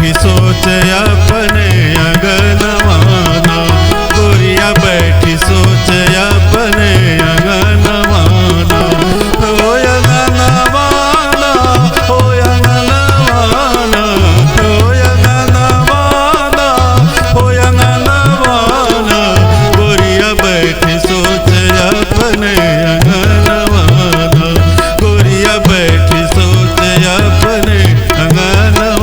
बैठी सोच अपने अगनवाना, गोरिया बैठी सोच अपने अगनवाना। हो अगनवाना, हो अगनवाना, हो अगनवाना, हो अगनवाना, गोरिया बैठी सोच अपने अगनवाना, गोरिया बैठी सोच अपने अगनवाना।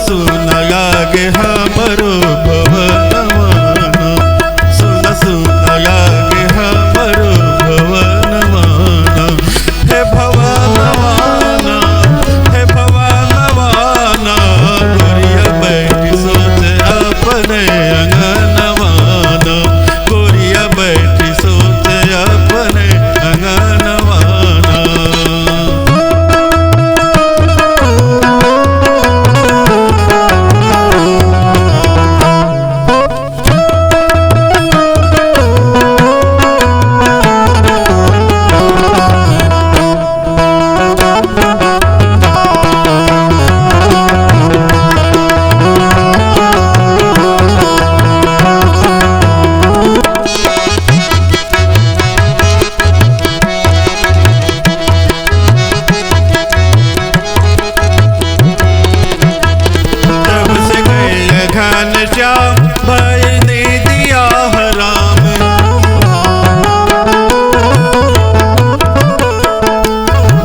सुना लागे हमरो भवनवाना, सुना सुना लागे हमरो भवनवाना। हे भवनवाना, हे भवनवाना, गोरिया बैठी सोच अपने अगनवाना, गोरिया बैठी सोच अपने अगनवाना। घनश्याम भाई ने दिया हराम,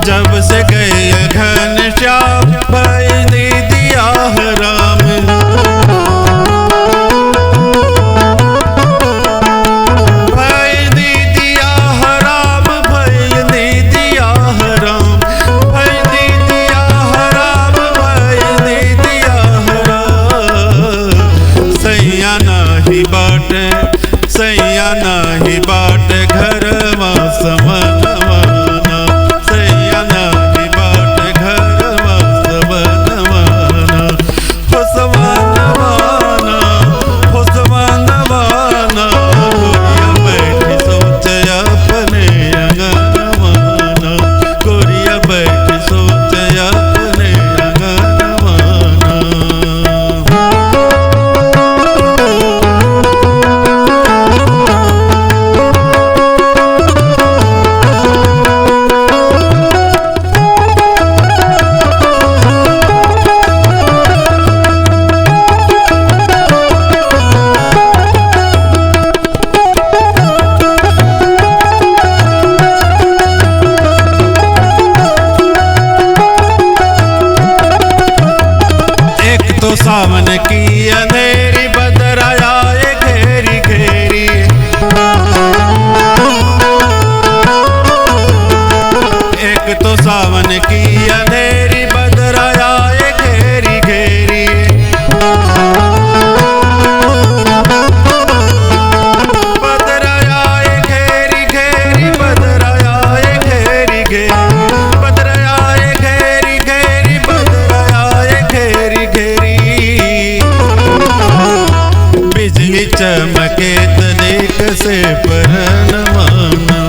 जब से गए घनश्याम भाई ने दिया हराम। भाई ने दिया हराम, भाई ने दिया हराम, भाई ने दिया हराम, भाई ने दिया हराम। सैया नाही बाटे, सैया नाही बाटे घरवा समनवाना, सैया नाही बाटे घरवा समनवाना। हो समनवाना, हो समनवाना, गोरिया बैठी सोच अपने अगनवाना, गोरिया बैठी सोच अपने अगनवाना। तो सावन की अंधेरी बदराए घेरी घेरी, एक तो सावन की अंधेरी बदराए घेरी घेरी। बदराए घेरी घेरी, बदराए घेरी घेरी, बदराए घेरी घेरी, बदराए घेरी घेरी। बिजली चमके तनिक से परनवाना,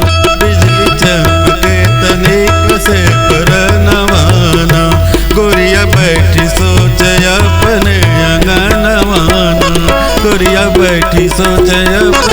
बिजली चमके तनिक से परनवाना, गोरिया बैठी बैठी सोचे